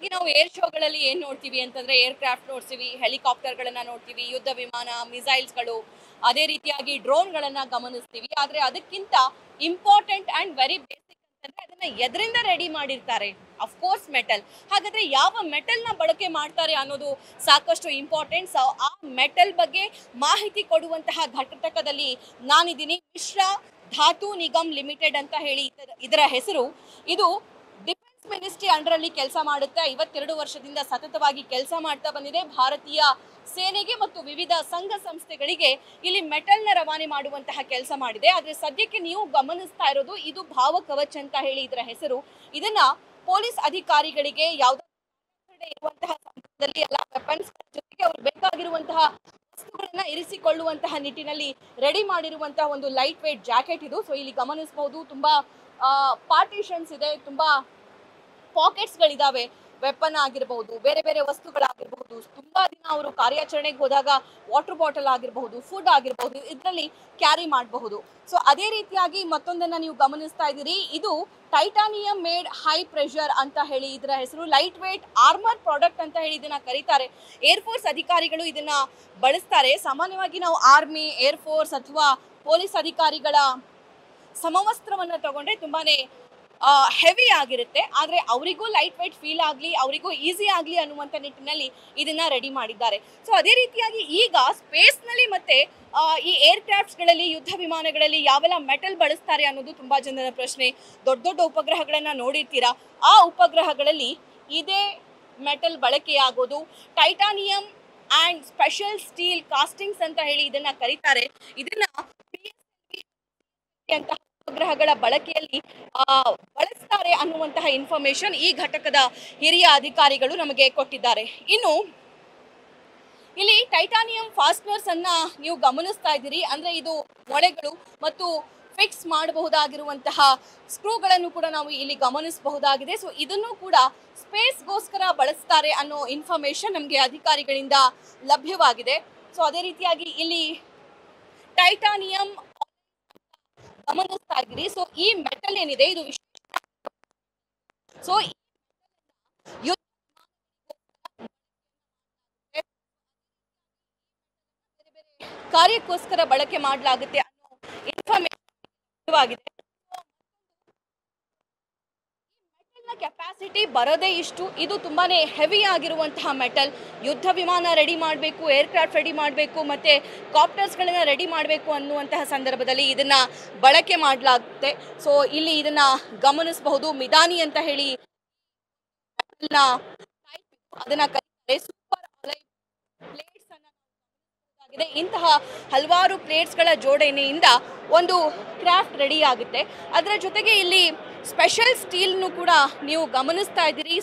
ಸಾಮಾನ್ಯವಾಗಿ ನಾವು ಏರ್ ಶೋಗಳಲ್ಲಿ ಏನ್ ನೋಡ್ತೀವಿ ಅಂತಂದ್ರೆ ಏರ್ ಕ್ರಾಫ್ಟ್ ನೋಡ್ತೀವಿ, ಹೆಲಿಕಾಪ್ಟರ್ಗಳನ್ನ ನೋಡ್ತೀವಿ, ಯುದ್ಧ ವಿಮಾನ, ಮಿಸೈಲ್ಸ್ಗಳು, ಅದೇ ರೀತಿಯಾಗಿ ಡ್ರೋನ್ಗಳನ್ನ ಗಮನಿಸ್ತೀವಿ. ಆದ್ರೆ ಅದಕ್ಕಿಂತ ಇಂಪಾರ್ಟೆಂಟ್ ಅಂಡ್ ವೆರಿ ಬೇಸಿಕ್ ಅಂತಂದ್ರೆ ಅದನ್ನ ಎದರಿಂದ ರೆಡಿ ಮಾಡಿರ್ತಾರೆ? Of course metal. ಹಾಗಾದ್ರೆ ಯಾವ ಮೆಟಲ್ ನ ಬಳಕೆ ಮಾಡ್ತಾರೆ ಅನ್ನೋದು ಸಾಕಷ್ಟು ಇಂಪಾರ್ಟೆಂಟ್. ಆ ಮೆಟಲ್ ಬಗ್ಗೆ ಮಾಹಿತಿ ಕೊಡುವಂತಹ ಘಟಕದಲ್ಲಿ ನಾನಿದ್ದೀನಿ. ಮಿಶ್ರಾ ಧಾತು ನಿಗಮ್ ಲಿಮಿಟೆಡ್ ಅಂತ ಹೇಳಿ ಇದರ ಹೆಸರು. ಇದು ಡಿಫೆನ್ಸ್ ಮಿನಿಸ್ಟ್ರಿ ಅಂಡರ್ ಅಲ್ಲಿ ಕೆಲಸ ಮಾಡುತ್ತೆ. 52 ವರ್ಷದಿಂದ ಸತತವಾಗಿ ಕೆಲಸ ಮಾಡ್ತಾ ಬಂದಿದೆ. ಭಾರತೀಯ ಸೇನೆಗೆ ಮತ್ತು ವಿವಿಧ ಸಂಘ ಸಂಸ್ಥೆಗಳಿಗೆ ಇಲ್ಲಿ ಮೆಟಲ್ ನ ರವಾನೆ ಮಾಡುವಂತಹ ಕೆಲಸ ಮಾಡಿದೆ. ಆದ್ರೆ ಸದ್ಯಕ್ಕೆ ನೀವು ಗಮನಿಸ್ತಾ ಇರೋದು ಇದು ಭಾವ ಕವಚ್ ಅಂತ ಹೇಳಿ ಇದರ ಹೆಸರು. ಇದನ್ನ ಪೊಲೀಸ್ ಅಧಿಕಾರಿಗಳಿಗೆ ಯಾವುದೇ ಇರುವಂತಹ ಸಂದರ್ಭದಲ್ಲಿ ಎಲ್ಲ ವೆಪನ್ಸ್ ಜೊತೆಗೆ ಅವ್ರಿಗೆ ಬೇಕಾಗಿರುವಂತಹ ವಸ್ತುಗಳನ್ನ ಇರಿಸಿಕೊಳ್ಳುವಂತಹ ನಿಟ್ಟಿನಲ್ಲಿ ರೆಡಿ ಮಾಡಿರುವಂತಹ ಒಂದು ಲೈಟ್ ವೇಟ್ ಜಾಕೆಟ್ ಇದು. ಸೊ ಇಲ್ಲಿ ಗಮನಿಸಬಹುದು ತುಂಬಾ ಪಾರ್ಟಿಷನ್ಸ್ ಇದೆ, ತುಂಬಾ ಪಾಕೆಟ್ಸ್ ಗಳಿದಾವೆ. ವೆಪನ್ ಆಗಿರಬಹುದು, ಬೇರೆ ಬೇರೆ ವಸ್ತುಗಳಾಗಿರಬಹುದು, ತುಂಬಾ ದಿನ ಅವರು ಕಾರ್ಯಾಚರಣೆಗೆ ಹೋದಾಗ ವಾಟರ್ ಬಾಟಲ್ ಆಗಿರಬಹುದು, ಫುಡ್ ಆಗಿರಬಹುದು, ಇದರಲ್ಲಿ ಕ್ಯಾರಿ ಮಾಡಬಹುದು. ಸೊ ಅದೇ ರೀತಿಯಾಗಿ ಮತ್ತೊಂದನ್ನ ನೀವು ಗಮನಿಸ್ತಾ ಇದ್ದೀರಿ. ಇದು ಟೈಟಾನಿಯಂ ಮೇಡ್ ಹೈ ಪ್ರೆಷರ್ ಅಂತ ಹೇಳಿ ಇದರ ಹೆಸರು. ಲೈಟ್ ವೇಟ್ ಆರ್ಮರ್ ಪ್ರಾಡಕ್ಟ್ ಅಂತ ಹೇಳಿ ಇದನ್ನ ಕರೀತಾರೆ. ಏರ್ಫೋರ್ಸ್ ಅಧಿಕಾರಿಗಳು ಇದನ್ನ ಬಳಸ್ತಾರೆ. ಸಾಮಾನ್ಯವಾಗಿ ನಾವು ಆರ್ಮಿ, ಏರ್ಫೋರ್ಸ್ ಅಥವಾ ಪೊಲೀಸ್ ಅಧಿಕಾರಿಗಳ ಸಮವಸ್ತ್ರವನ್ನ ತಗೊಂಡ್ರೆ ತುಂಬಾನೇ ಹೆವಿ ಆಗಿರುತ್ತೆ. ಆದರೆ ಅವರಿಗೂ ಲೈಟ್ ವೇಟ್ ಫೀಲ್ ಆಗಲಿ, ಅವರಿಗೂ ಈಸಿ ಆಗಲಿ ಅನ್ನುವಂಥ ನಿಟ್ಟಿನಲ್ಲಿ ಇದನ್ನ ರೆಡಿ ಮಾಡಿದ್ದಾರೆ. ಸೊ ಅದೇ ರೀತಿಯಾಗಿ ಈಗ ಸ್ಪೇಸ್ನಲ್ಲಿ ಮತ್ತೆ ಈ ಏರ್ಕ್ರಾಫ್ಟ್ಸ್ಗಳಲ್ಲಿ, ಯುದ್ಧ ವಿಮಾನಗಳಲ್ಲಿ ಯಾವೆಲ್ಲ ಮೆಟಲ್ ಬಳಸ್ತಾರೆ ಅನ್ನೋದು ತುಂಬಾ ಜನರ ಪ್ರಶ್ನೆ. ದೊಡ್ಡ ದೊಡ್ಡ ಉಪಗ್ರಹಗಳನ್ನ ನೋಡಿರ್ತೀರಾ, ಆ ಉಪಗ್ರಹಗಳಲ್ಲಿ ಇದೇ ಮೆಟಲ್ ಬಳಕೆಯಾಗೋದು. Titanium and special steel castings ಅಂತ ಹೇಳಿ ಇದನ್ನ ಕರೀತಾರೆ. ಇದನ್ನ ಅಂತ ಉಪಗ್ರಹಗಳ ಬಳಕೆಯಲ್ಲಿ ಬಳಸ್ತಾರೆ ಅನ್ನುವಂತಹ ಇನ್ಫಾರ್ಮೇಶನ್ ಈ ಘಟಕದ ಹಿರಿಯ ಅಧಿಕಾರಿಗಳು ನಮಗೆ ಕೊಟ್ಟಿದ್ದಾರೆ. ಇನ್ನು ಇಲ್ಲಿ ಟೈಟಾನಿಯಂ ಫಾಸ್ಟ್ನರ್ಸ್ ಅನ್ನ ನೀವು ಗಮನಿಸ್ತಾ ಇದ್ದೀರಿ. ಅಂದ್ರೆ ಇದು ಮೊಳೆಗಳು ಮತ್ತು ಫಿಕ್ಸ್ ಮಾಡಬಹುದಾಗಿರುವಂತಹ ಸ್ಕ್ರೂಗಳನ್ನು ಕೂಡ ನಾವು ಇಲ್ಲಿ ಗಮನಿಸಬಹುದಾಗಿದೆ. ಸೊ ಇದನ್ನು ಕೂಡ ಸ್ಪೇಸ್ಗೋಸ್ಕರ ಬಳಸ್ತಾರೆ ಅನ್ನೋ ಇನ್ಫಾರ್ಮೇಶನ್ ನಮಗೆ ಅಧಿಕಾರಿಗಳಿಂದ ಲಭ್ಯವಾಗಿದೆ. ಸೊ ಅದೇ ರೀತಿಯಾಗಿ ಇಲ್ಲಿ ಟೈಟಾನಿಯಂ ಗಮನಿಸ್ತಾ ಇದ್ದೀರಿ. ಸೊ ಈ ಮೆಟಲ್ ಏನಿದೆ ಇದು ಸೊ ಕಾರ್ಯಕ್ಕೋಸ್ಕರ ಬಳಕೆ ಮಾಡಲಾಗುತ್ತೆ ಅನ್ನೋ ಇನ್ಫಾರ್ಮೇಶನ್ ಆಗಿದೆ. ಕೆಪಾಸಿಟಿ ಬರೋದೇ ಇಷ್ಟು. ಇದು ತುಂಬಾನೇ ಹೆವಿ ಆಗಿರುವಂತಹ ಮೆಟಲ್. ಯುದ್ಧ ವಿಮಾನ ರೆಡಿ ಮಾಡಬೇಕು, ಏರ್ಕ್ರಾಫ್ಟ್ ರೆಡಿ ಮಾಡಬೇಕು, ಮತ್ತೆ ಕಾಪ್ಟರ್ಸ್ಗಳನ್ನ ರೆಡಿ ಮಾಡಬೇಕು ಅನ್ನುವಂತಹ ಸಂದರ್ಭದಲ್ಲಿ ಇದನ್ನ ಬಳಕೆ ಮಾಡಲಾಗುತ್ತೆ. ಸೊ ಇಲ್ಲಿ ಇದನ್ನ ಗಮನಿಸಬಹುದು. ಮಿದಾನಿ ಅಂತ ಹೇಳಿ ಅದನ್ನ ಕರೀತಾರೆ. ಸೂಪರ್ ಅಲೈ ಪ್ಲೇಟ್ಸ್ ಅನ್ನ ಇಂತಹ ಹಲವಾರು ಪ್ಲೇಟ್ಸ್ಗಳ ಜೋಡಣೆಯಿಂದ ಒಂದು ಕ್ರಾಫ್ಟ್ ರೆಡಿ ಆಗುತ್ತೆ. ಅದರ ಜೊತೆಗೆ ಇಲ್ಲಿ ಸ್ಪೆಷಲ್ ಸ್ಟೀಲ್ನು ಕೂಡ ನೀವು ಗಮನಿಸ್ತಾ ಇದ್ದೀರಿ.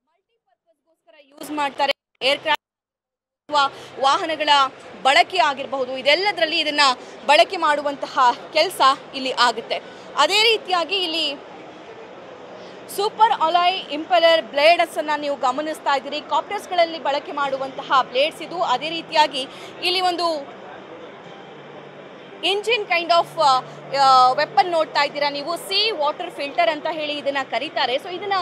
ಮಲ್ಟಿಪರ್ಪಸ್ಗೋಸ್ಕರ ಯೂಸ್ ಮಾಡ್ತಾರೆ. ಏರ್ಕ್ರಾಫ್ಟ್ ಅಥವಾ ವಾಹನಗಳ ಬಳಕೆ ಆಗಿರಬಹುದು, ಇದೆಲ್ಲದರಲ್ಲಿ ಇದನ್ನ ಬಳಕೆ ಮಾಡುವಂತಹ ಕೆಲಸ ಇಲ್ಲಿ ಆಗುತ್ತೆ. ಅದೇ ರೀತಿಯಾಗಿ ಇಲ್ಲಿ ಸೂಪರ್ ಅಲಾಯ್ ಇಂಪೆಲರ್ ಬ್ಲೇಡ್ಸ್ ಅನ್ನ ನೀವು ಗಮನಿಸ್ತಾ ಇದ್ದೀರಿ. ಕಾಪ್ಟರ್ಸ್ಗಳಲ್ಲಿ ಬಳಕೆ ಮಾಡುವಂತಹ ಬ್ಲೇಡ್ಸ್ ಇದು. ಅದೇ ರೀತಿಯಾಗಿ ಇಲ್ಲಿ ಒಂದು ಇಂಜಿನ್ ಕೈಂಡ್ ಆಫ್ ವೆಪನ್ ನೋಡ್ತಾ ಇದ್ದೀರಾ ನೀವು. ಸಿ ವಾಟರ್ ಫಿಲ್ಟರ್ ಅಂತ ಹೇಳಿ ಇದನ್ನ ಕರೀತಾರೆ. ಸೊ ಇದನ್ನ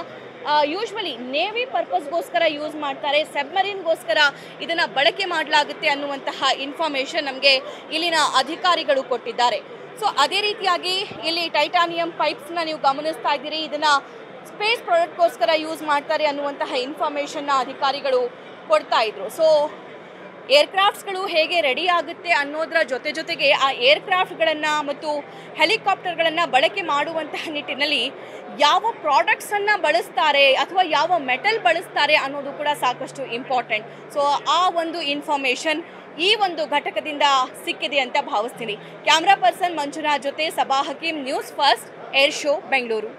ಯೂಶ್ವಲಿ ನೇವಿ ಪರ್ಪಸ್ಗೋಸ್ಕರ ಯೂಸ್ ಮಾಡ್ತಾರೆ, ಸಬ್ಮರೀನ್ಗೋಸ್ಕರ ಇದನ್ನ ಬಳಕೆ ಮಾಡಲಾಗುತ್ತೆ ಅನ್ನುವಂತಹ ಇನ್ಫಾರ್ಮೇಶನ್ ನಮಗೆ ಇಲ್ಲಿನ ಅಧಿಕಾರಿಗಳು ಕೊಟ್ಟಿದ್ದಾರೆ. ಸೊ ಅದೇ ರೀತಿಯಾಗಿ ಇಲ್ಲಿ ಟೈಟಾನಿಯಂ ಪೈಪ್ಸ್ನ ನೀವು ಗಮನಿಸ್ತಾ ಇದ್ದೀರಿ. ಇದನ್ನ ಸ್ಪೇಸ್ ಪ್ರಾಡಕ್ಟ್ಗೋಸ್ಕರ ಯೂಸ್ ಮಾಡ್ತಾರೆ ಅನ್ನುವಂತಹ ಇನ್ಫಾರ್ಮೇಶನ್ನ ಅಧಿಕಾರಿಗಳು ಕೊಡ್ತಾ ಇದ್ರು. ಸೊ ಏರ್ಕ್ರಾಫ್ಟ್ಸ್ಗಳು ಹೇಗೆ ರೆಡಿ ಆಗುತ್ತೆ ಅನ್ನೋದರ ಜೊತೆಗೆ ಆ ಏರ್ಕ್ರಾಫ್ಟ್ಗಳನ್ನು ಮತ್ತು ಹೆಲಿಕಾಪ್ಟರ್ಗಳನ್ನು ಬಳಕೆ ಮಾಡುವಂತಹ ನಿಟ್ಟಿನಲ್ಲಿ ಯಾವ ಪ್ರಾಡಕ್ಟ್ಸನ್ನು ಬಳಸ್ತಾರೆ ಅಥವಾ ಯಾವ ಮೆಟಲ್ ಬಳಸ್ತಾರೆ ಅನ್ನೋದು ಕೂಡ ಸಾಕಷ್ಟು ಇಂಪಾರ್ಟೆಂಟ್. ಸೊ ಆ ಒಂದು ಇನ್ಫಾರ್ಮೇಷನ್ ಈ ಒಂದು ಘಟಕದಿಂದ ಸಿಕ್ಕಿದೆ ಅಂತ ಭಾವಿಸ್ತೀನಿ. ಕ್ಯಾಮ್ರಾ ಪರ್ಸನ್ ಮಂಜುನಾಥ್ ಜೊತೆ Saba Hakeem, news first, air show, Bengaluru.